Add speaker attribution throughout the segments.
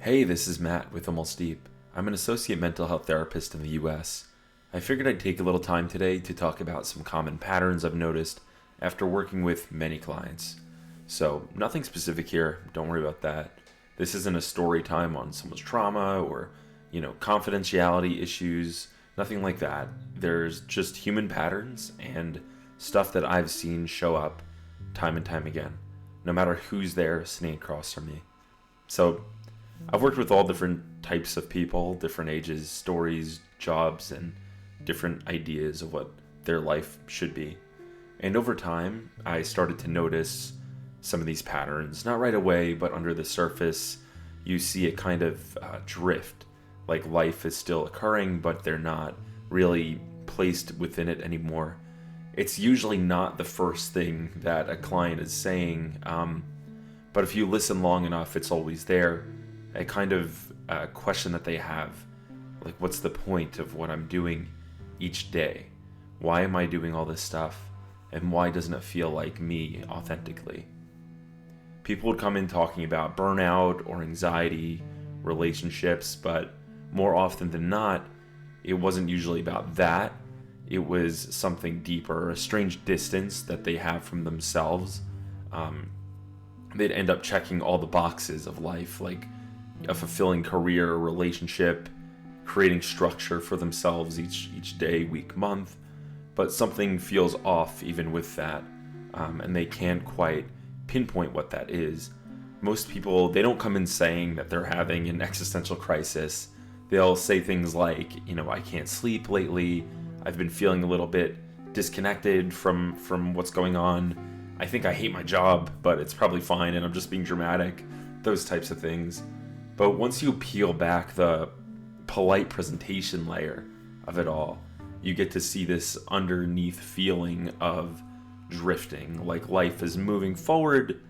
Speaker 1: Hey, this is Matt with Almost Deep. I'm an associate mental health therapist in the US. I figured I'd take a little time today to talk about some common patterns I've noticed after working with many clients. So, nothing specific here, don't worry about that. This isn't a story time on someone's trauma or, confidentiality issues, nothing like that. There's just human patterns and stuff that I've seen show up time and time again, no matter who's there sitting across from me. So, I've worked with all different types of people, different ages, stories, jobs, and different ideas of what their life should be. And over time, I started to notice some of these patterns. Not right away, but under the surface, you see a kind of drift. Like life is still occurring, but they're not really placed within it anymore. It's usually not the first thing that a client is saying, but if you listen long enough, it's always there. A kind of question that they have, like, what's the point of what I'm doing each day? Why am I doing all this stuff? And why doesn't it feel like me authentically? People would come in talking about burnout or anxiety, relationships, but more often than not, it wasn't usually about that. It was something deeper, a strange distance that they have from themselves. They'd end up checking all the boxes of life, like a fulfilling career, relationship, creating structure for themselves each day, week, month, but something feels off even with that, and they can't quite pinpoint what that is. Most people, they don't come in saying that they're having an existential crisis. They'll say things like, I can't sleep lately, I've been feeling a little bit disconnected from what's going on, I think I hate my job, but it's probably fine and I'm just being dramatic, those types of things. But once you peel back the polite presentation layer of it all, you get to see this underneath feeling of drifting, like life is moving forward,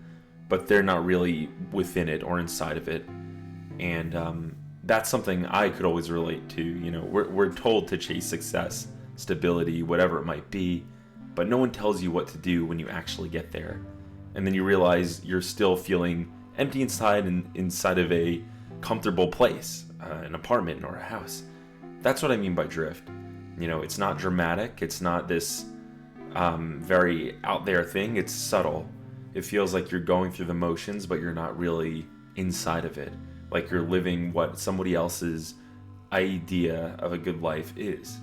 Speaker 1: but they're not really within it or inside of it. And that's something I could always relate to. We're told to chase success, stability, whatever it might be, but no one tells you what to do when you actually get there. And then you realize you're still feeling empty inside and inside of a comfortable place, an apartment or a house. That's what I mean by drift. It's not dramatic. It's not this very out there thing. It's subtle. It feels like you're going through the motions, but you're not really inside of it. Like you're living what somebody else's idea of a good life is.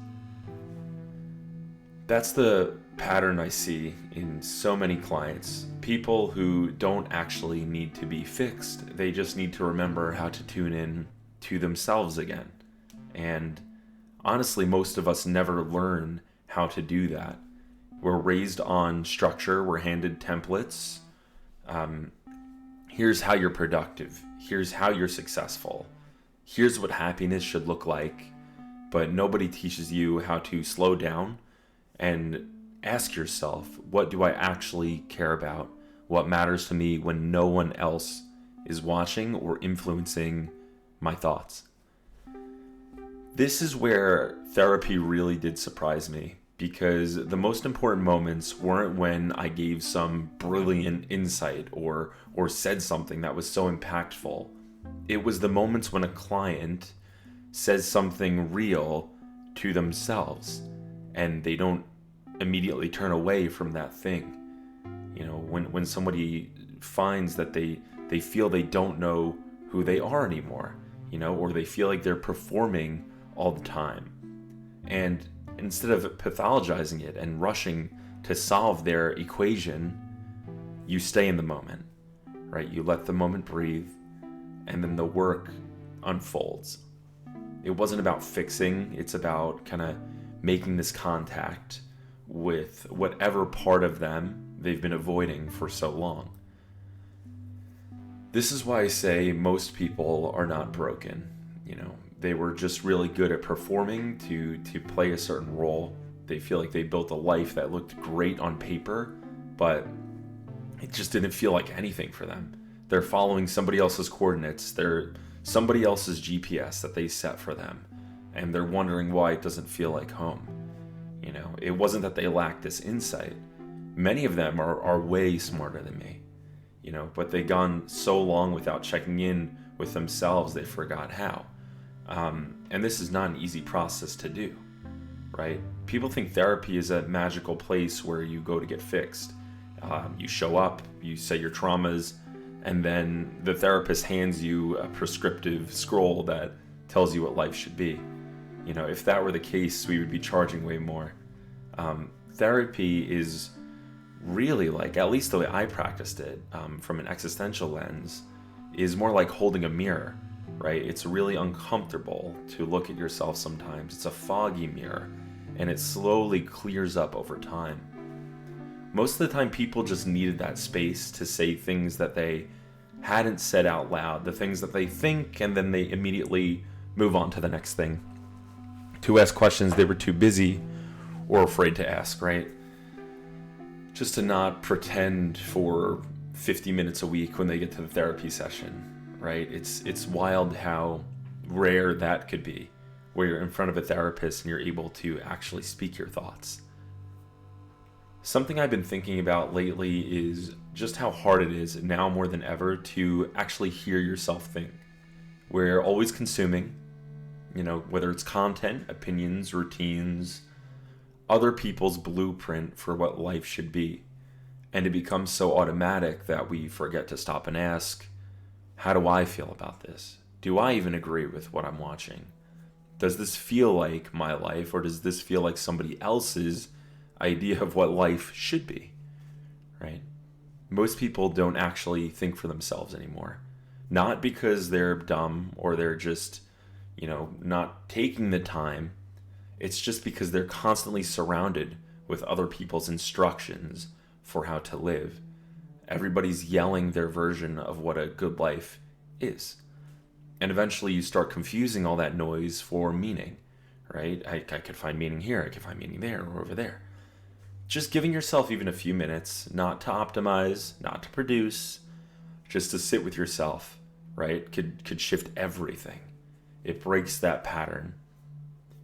Speaker 1: That's the pattern I see in so many clients. People who don't actually need to be fixed. They just need to remember how to tune in to themselves again. And honestly, most of us never learn how to do that. We're raised on structure. We're handed templates. Here's how you're productive. Here's how you're successful. Here's what happiness should look like. But nobody teaches you how to slow down and ask yourself, what do I actually care about? What matters to me when no one else is watching or influencing my thoughts? This is where therapy really did surprise me, because the most important moments weren't when I gave some brilliant insight or said something that was so impactful. It was the moments when a client says something real to themselves and they don't immediately turn away from that thing. When somebody finds that they feel they don't know who they are anymore, or they feel like they're performing all the time. And instead of pathologizing it and rushing to solve their equation, you stay in the moment, right? You let the moment breathe, and then the work unfolds. It wasn't about fixing, it's about kind of making this contact with whatever part of them they've been avoiding for so long. This is why I say most people are not broken. They were just really good at performing to play a certain role. They feel like they built a life that looked great on paper, but it just didn't feel like anything for them. They're following somebody else's coordinates. They're somebody else's GPS that they set for them, and they're wondering why it doesn't feel like home. It wasn't that they lacked this insight. Many of them are way smarter than me, but they've gone so long without checking in with themselves, they forgot how. And this is not an easy process to do, right? People think therapy is a magical place where you go to get fixed. You show up, you say your traumas, and then the therapist hands you a prescriptive scroll that tells you what life should be. If that were the case, we would be charging way more. Therapy is really like, at least the way I practiced it, from an existential lens, is more like holding a mirror, right? It's really uncomfortable to look at yourself sometimes. It's a foggy mirror, and it slowly clears up over time. Most of the time, people just needed that space to say things that they hadn't said out loud, the things that they think, and then they immediately move on to the next thing. To ask questions they were too busy or afraid to ask, right? Just to not pretend for 50 minutes a week when they get to the therapy session, right? It's wild how rare that could be, where you're in front of a therapist and you're able to actually speak your thoughts. Something I've been thinking about lately is just how hard it is now more than ever to actually hear yourself think. We're always consuming, whether it's content, opinions, routines, other people's blueprint for what life should be. And it becomes so automatic that we forget to stop and ask, how do I feel about this? Do I even agree with what I'm watching? Does this feel like my life, or does this feel like somebody else's idea of what life should be, right? Most people don't actually think for themselves anymore. Not because they're dumb or they're just, not taking the time. It's just because they're constantly surrounded with other people's instructions for how to live. Everybody's yelling their version of what a good life is. And eventually you start confusing all that noise for meaning, right? I could find meaning here, I could find meaning there or over there. Just giving yourself even a few minutes, not to optimize, not to produce, just to sit with yourself, right? Could shift everything. It breaks that pattern.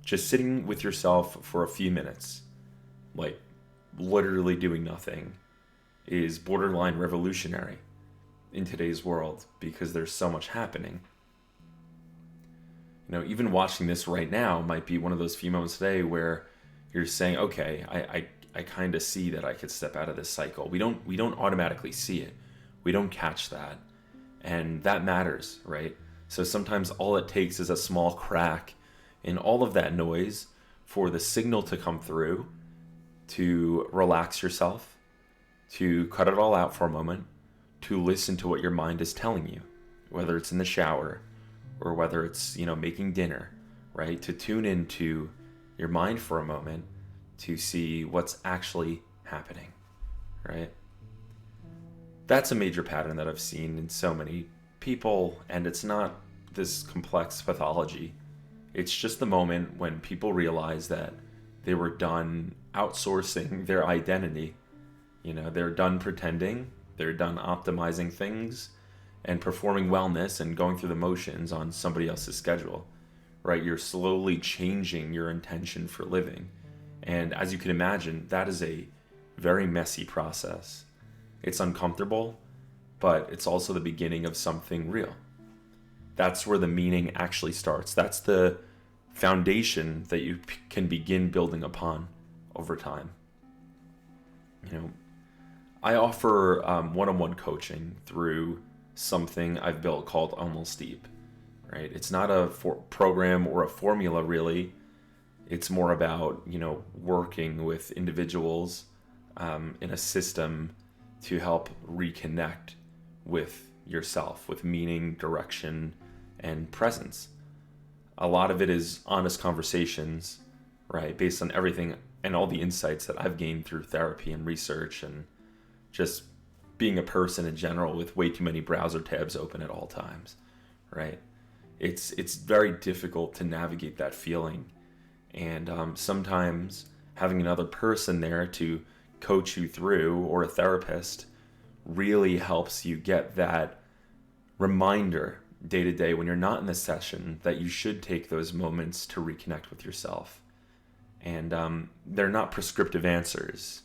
Speaker 1: Just sitting with yourself for a few minutes, like literally doing nothing, is borderline revolutionary in today's world because there's so much happening. Even watching this right now might be one of those few moments today where you're saying, okay, I kind of see that I could step out of this cycle. We don't automatically see it. We don't catch that. And that matters, right? So sometimes all it takes is a small crack in all of that noise for the signal to come through, to relax yourself, to cut it all out for a moment, to listen to what your mind is telling you, whether it's in the shower or whether it's, making dinner, right? To tune into your mind for a moment to see what's actually happening, right? That's a major pattern that I've seen in so many people, and it's not this complex pathology. It's just the moment when people realize that they were done outsourcing their identity. They're done pretending, they're done optimizing things and performing wellness and going through the motions on somebody else's schedule, right? You're slowly changing your intention for living. And as you can imagine, that is a very messy process. It's uncomfortable, but it's also the beginning of something real. That's where the meaning actually starts. That's the foundation that you can begin building upon over time. I offer one-on-one coaching through something I've built called Almost Deep, right? It's not a program or a formula, really. It's more about, working with individuals in a system to help reconnect with yourself, with meaning, direction, and presence. A lot of it is honest conversations, right? Based on everything and all the insights that I've gained through therapy and research and just being a person in general with way too many browser tabs open at all times, right? It's very difficult to navigate that feeling. And sometimes having another person there to coach you through, or a therapist, really helps you get that reminder day to day when you're not in the session that you should take those moments to reconnect with yourself. And they're not prescriptive answers,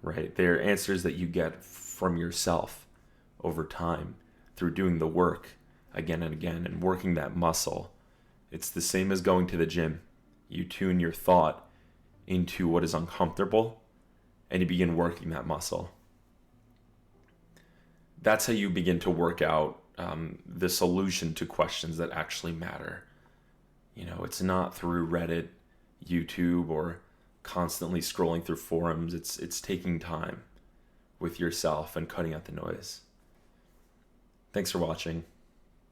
Speaker 1: right? They're answers that you get from yourself over time through doing the work again and again and working that muscle. It's the same as going to the gym. You tune your thought into what is uncomfortable and you begin working that muscle. That's how you begin to work out the solution to questions that actually matter. It's not through Reddit, YouTube, or constantly scrolling through forums. It's taking time with yourself and cutting out the noise. Thanks for watching.